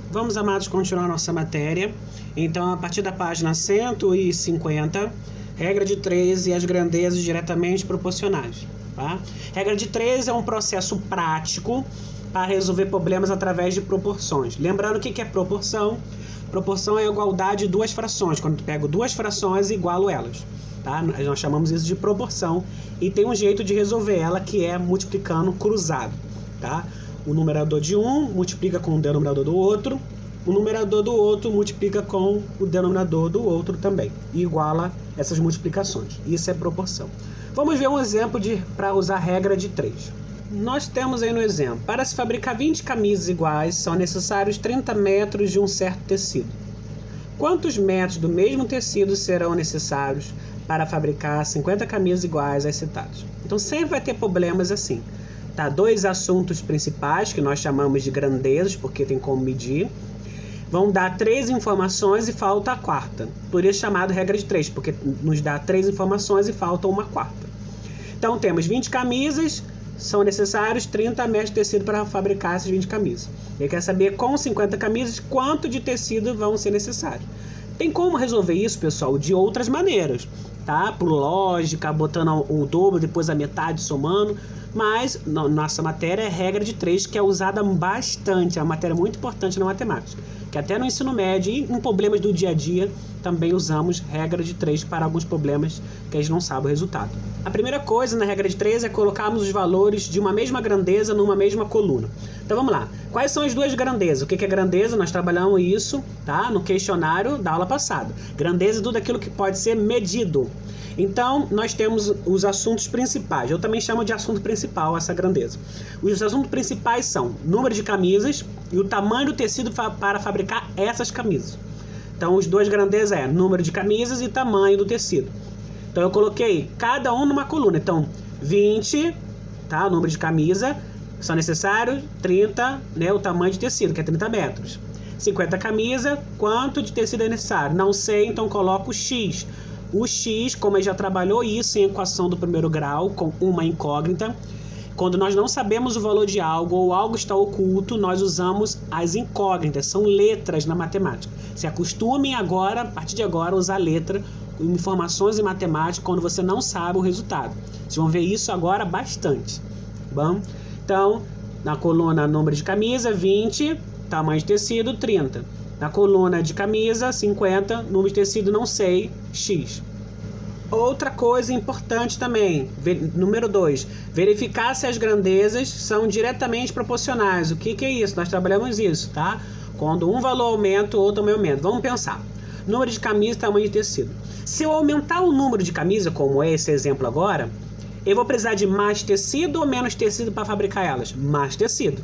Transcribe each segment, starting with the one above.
Vamos, amados, continuar nossa matéria. Então, a partir da página 150, regra de 3 e as grandezas diretamente proporcionais. Tá? Regra de 3 é um processo prático para resolver problemas através de proporções. Lembrando o que é proporção? Proporção é a igualdade de duas frações. Quando eu pego duas frações e igualo elas. Tá? Nós chamamos isso de proporção. E tem um jeito de resolver ela, que é multiplicando cruzado. Tá? O numerador de um multiplica com o denominador do outro. O numerador do outro multiplica com o denominador do outro também. E iguala essas multiplicações. Isso é proporção. Vamos ver um exemplo para usar a regra de 3. Nós temos aí no exemplo: para se fabricar 20 camisas iguais, são necessários 30 metros de um certo tecido. Quantos metros do mesmo tecido serão necessários para fabricar 50 camisas iguais às citadas? Então sempre vai ter problemas assim. Tá? Dois assuntos principais, que nós chamamos de grandezas, porque tem como medir. Vão dar 3 informações e falta a quarta. Por isso chamado regra de 3, porque nos dá 3 informações e falta uma quarta. Então temos 20 camisas, são necessários 30 metros de tecido para fabricar essas 20 camisas. Ele quer saber com 50 camisas quanto de tecido vão ser necessários. Tem como resolver isso, pessoal, de outras maneiras, tá? Por lógica, botando o dobro, depois a metade, somando. Mas nossa matéria é regra de 3, que é usada bastante, é uma matéria muito importante na matemática, que até no ensino médio e em problemas do dia a dia também usamos regra de 3 para alguns problemas que a gente não sabe o resultado. A primeira coisa na regra de 3 é colocarmos os valores de uma mesma grandeza numa mesma coluna. Então vamos lá. Quais são as duas grandezas? O que é grandeza? Nós trabalhamos isso, tá? No questionário da aula passada. Grandeza é tudo aquilo que pode ser medido. Então, nós temos os assuntos principais. Eu também chamo de assunto principal essa grandeza. Os assuntos principais são número de camisas e o tamanho do tecido para fabricar essas camisas. Então, os dois grandezas é número de camisas e tamanho do tecido. Então, eu coloquei cada um numa coluna. Então, 20, tá? O número de camisa, são necessários 30, né? O tamanho de tecido, que é 30 metros. 50 camisa, quanto de tecido é necessário? Não sei, então coloco X. O X, como a gente já trabalhou isso em equação do primeiro grau, com uma incógnita, quando nós não sabemos o valor de algo ou algo está oculto, nós usamos as incógnitas, são letras na matemática. Se acostumem agora, a partir de agora, a usar letra, informações em matemática, quando você não sabe o resultado. Vocês vão ver isso agora bastante. Bom? Então, na coluna número de camisa, 20, tamanho de tecido, 30. Na coluna de camisa, 50, número de tecido, não sei, X. Outra coisa importante também, número 2, verificar se as grandezas são diretamente proporcionais. O que é isso? Nós trabalhamos isso, tá? Quando um valor aumenta, o outro também aumenta. Vamos pensar. Número de camisa, tamanho de tecido. Se eu aumentar o número de camisa, como é esse exemplo agora, eu vou precisar de mais tecido ou menos tecido para fabricar elas? Mais tecido.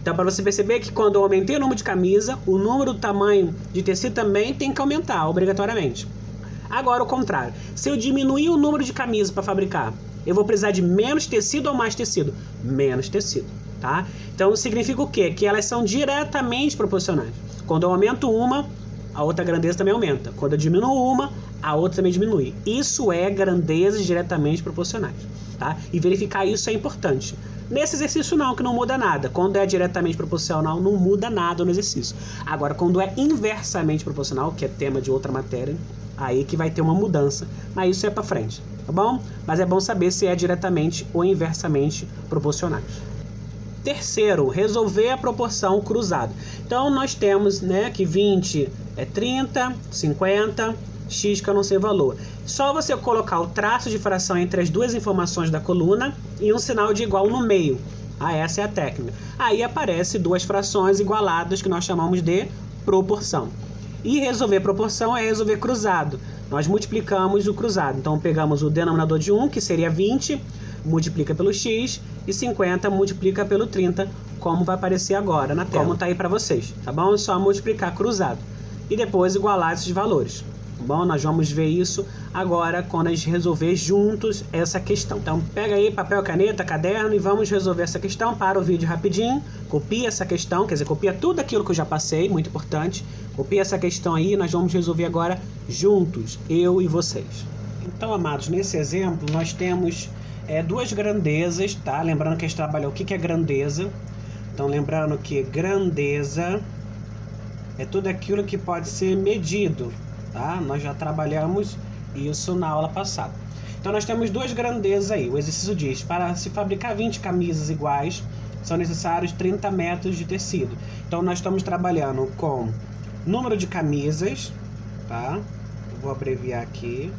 Então, para você perceber que quando eu aumentei o número de camisa, o número do tamanho de tecido também tem que aumentar, obrigatoriamente. Agora, o contrário. Se eu diminuir o número de camisas para fabricar, eu vou precisar de menos tecido ou mais tecido? Menos tecido, tá? Então, significa o quê? Que elas são diretamente proporcionais. Quando eu aumento uma, a outra grandeza também aumenta. Quando eu diminuo uma, a outra também diminui. Isso é grandezas diretamente proporcionais, tá? E verificar isso é importante. Nesse exercício não, que não muda nada. Quando é diretamente proporcional, não muda nada no exercício. Agora, quando é inversamente proporcional, que é tema de outra matéria, aí que vai ter uma mudança. Mas isso é para frente, tá bom? Mas é bom saber se é diretamente ou inversamente proporcionais. Terceiro, resolver a proporção cruzada. Então, nós temos, né, que 20 é 30, 50... X que eu não sei o valor. Só você colocar o traço de fração entre as duas informações da coluna e um sinal de igual no meio. Essa é a técnica. Aí aparece duas frações igualadas que nós chamamos de proporção. E resolver proporção é resolver cruzado. Nós multiplicamos o cruzado. Então pegamos o denominador de 1, que seria 20, multiplica pelo X, e 50 multiplica pelo 30, como vai aparecer agora na tela. Como tá aí para vocês, tá bom? É só multiplicar cruzado. E depois igualar esses valores. Bom, nós vamos ver isso agora quando a gente resolver juntos essa questão. Então pega aí papel, caneta, caderno e vamos resolver essa questão. Para o vídeo rapidinho, copia essa questão, quer dizer, copia tudo aquilo que eu já passei, muito importante. Copia essa questão aí e nós vamos resolver agora juntos, eu e vocês. Então, amados, nesse exemplo nós temos duas grandezas, tá? Lembrando que a gente trabalhou o que é grandeza. Então, lembrando que grandeza é tudo aquilo que pode ser medido, tá? Nós já trabalhamos isso na aula passada. Então, nós temos duas grandezas aí. O exercício diz, para se fabricar 20 camisas iguais, são necessários 30 metros de tecido. Então, nós estamos trabalhando com número de camisas, tá? Eu vou abreviar aqui.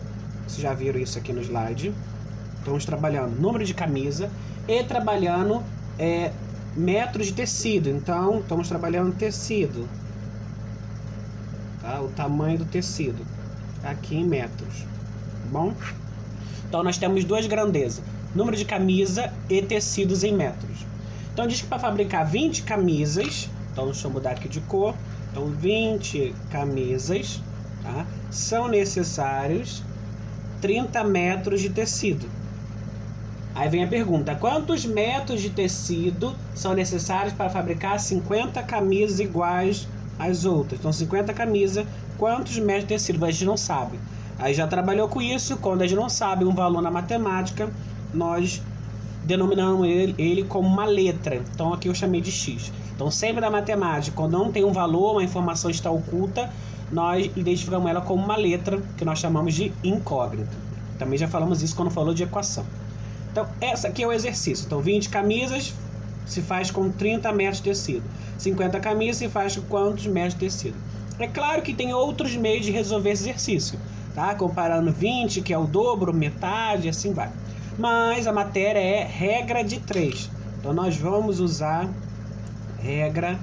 Vocês já viram isso aqui no slide. Estamos trabalhando número de camisa e trabalhando metros de tecido. Então, estamos trabalhando tecido, tá? O tamanho do tecido aqui em metros, tá bom? Então, nós temos duas grandezas, número de camisa e tecidos em metros. Então, diz que para fabricar 20 camisas, então deixa eu mudar aqui de cor. Então, 20 camisas, tá? São necessários 30 metros de tecido. Aí vem a pergunta, quantos metros de tecido são necessários para fabricar 50 camisas iguais às outras? Então, 50 camisas, quantos metros de tecido? A gente não sabe. Aí já trabalhou com isso, quando a gente não sabe um valor na matemática, nós denominamos ele como uma letra. Então, aqui eu chamei de X. Então, sempre na matemática, quando não tem um valor, uma informação está oculta, nós identificamos ela como uma letra, que nós chamamos de incógnita. Também já falamos isso quando falou de equação. Então, essa aqui é o exercício. Então, 20 camisas se faz com 30 metros de tecido. 50 camisas se faz com quantos metros de tecido? É claro que tem outros meios de resolver esse exercício, tá? Comparando 20, que é o dobro, metade, assim vai. Mas a matéria é regra de 3. Então, nós vamos usar regra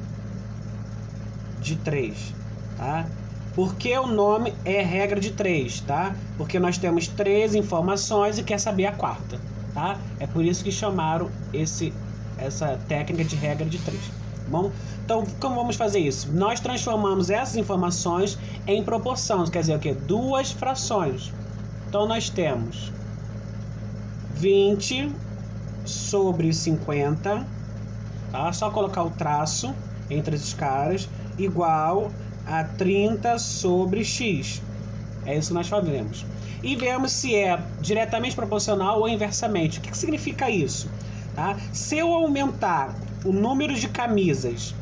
de 3, tá? Por que o nome é regra de 3, tá? Porque nós temos 3 informações e quer saber a quarta, tá? É por isso que chamaram essa técnica de regra de 3. Bom, então como vamos fazer isso? Nós transformamos essas informações em proporção, quer dizer o quê? Duas frações. Então nós temos 20 sobre 50, tá? Só colocar o traço entre esses caras, igual a 30 sobre x. É isso que nós fazemos. E vemos se é diretamente proporcional ou inversamente. O que significa isso? Tá? Se eu aumentar o número de camisas,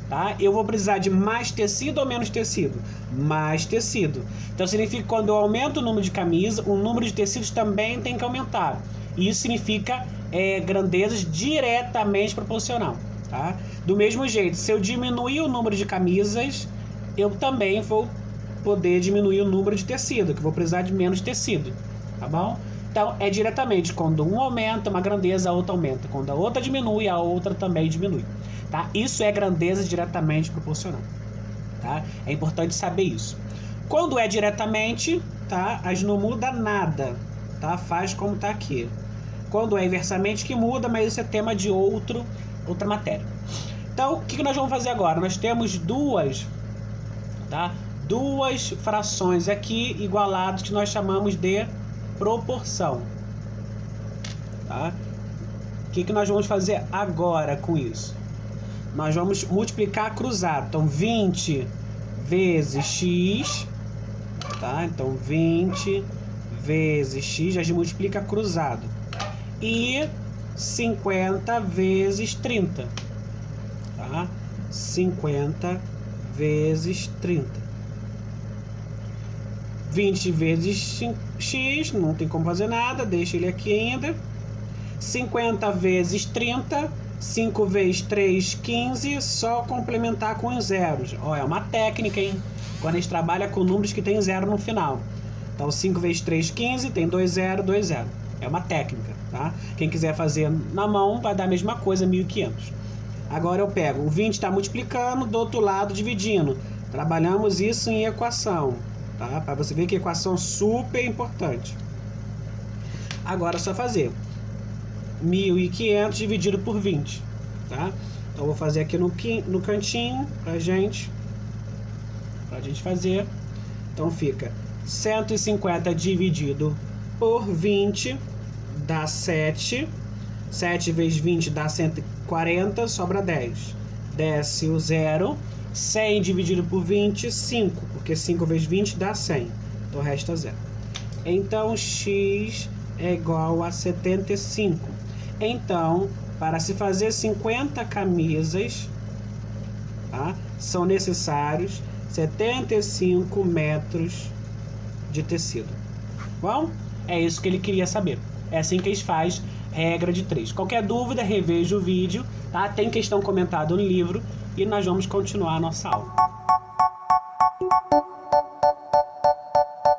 tá? Eu vou precisar de mais tecido ou menos tecido? Mais tecido. Então significa que quando eu aumento o número de camisas, o número de tecidos também tem que aumentar. Isso significa grandezas diretamente proporcional, tá? Do mesmo jeito, se eu diminuir o número de camisas, eu também vou poder diminuir o número de tecido, que eu vou precisar de menos tecido, tá bom? Então, é diretamente, quando um aumenta uma grandeza, a outra aumenta. Quando a outra diminui, a outra também diminui, tá? Isso é grandeza diretamente proporcional, tá? É importante saber isso. Quando é diretamente, tá? A gente não muda nada, tá? Faz como tá aqui. Quando é inversamente que muda, mas isso é tema de outra matéria. Então, o que nós vamos fazer agora? Nós temos duas frações aqui igualadas que nós chamamos de proporção, tá? O que nós vamos fazer agora com isso? Nós vamos multiplicar cruzado. Então, 20 vezes x, tá? Então, 20 vezes x, a gente multiplica cruzado. E 50 vezes 30, tá? 50 vezes 30. 20 vezes x, não tem como fazer nada, deixa ele aqui ainda. 50 vezes 30, 5 vezes 3, 15, só complementar com os zeros. Ó, é uma técnica, hein? Quando a gente trabalha com números que tem zero no final. Então, 5 vezes 3, 15, tem 2 zero, 2 zero. É uma técnica, tá? Quem quiser fazer na mão, vai dar a mesma coisa, 1500. Agora eu pego, o 20 está multiplicando, do outro lado dividindo. Trabalhamos isso em equação, tá? Para você ver que equação é super importante. Agora é só fazer 1.500 dividido por 20, tá? Então eu vou fazer aqui no cantinho pra gente fazer. Então fica 150 dividido por 20 dá 7. 7 vezes 20 dá 140, sobra 10. Desce o 0. 100 dividido por 20, 5. Porque 5 vezes 20 dá 100. Então resta 0. Então x é igual a 75. Então para se fazer 50 camisas, tá? São necessários 75 metros de tecido. Bom, é isso que ele queria saber. É assim que eles fazem regra de 3. Qualquer dúvida, reveja o vídeo, tá? Tem questão comentada no livro e nós vamos continuar a nossa aula.